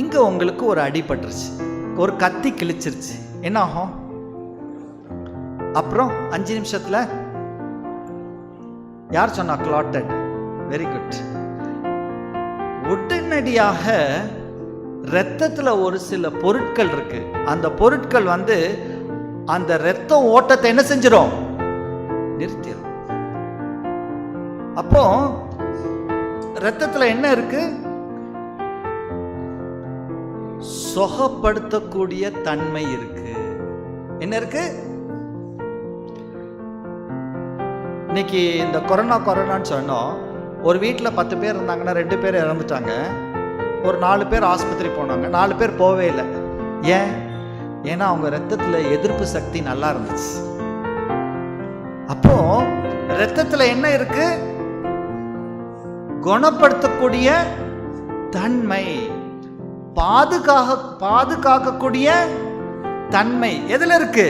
இங்க உங்களுக்கு ஒரு அடிபட்டுருச்சு, ஒரு கத்தி கிழிச்சிருச்சு, என்ன ஆகும்? அப்புறம் 5 நிமிஷத்துல யார் சொன்னா? கிளாட்டட். Very good. உடனடியாக இரத்தத்துல ஒரு சில பொருட்கள் இருக்கு, அந்த பொருட்கள் அந்த இரத்த ஓட்டத்தை என்ன செஞ்சிடும்? நிறுத்திடும். அப்போ இரத்தத்துல என்ன இருக்கு? சுகப்படுத்தக்கூடிய தன்மை இருக்கு. என்ன இருக்கு? இன்னைக்கு இந்த கொரோனான்னு சொன்னோம். ஒரு வீட்டில் 10 பேர் இருந்தாங்கன்னா 2 பேர் இறந்துட்டாங்க, ஒரு 4 பேர் ஆஸ்பத்திரி போனாங்க, 4 பேர் போவே இல்லை. ஏன்? ஏன்னா அவங்க ரத்தத்துல எதிர்ப்பு சக்தி நல்லா இருந்துச்சு. அப்போ ரத்தத்துல என்ன இருக்கு? குணப்படுத்தக்கூடிய தன்மை, பாதுகாக்கக்கூடிய தன்மை எதுல இருக்கு?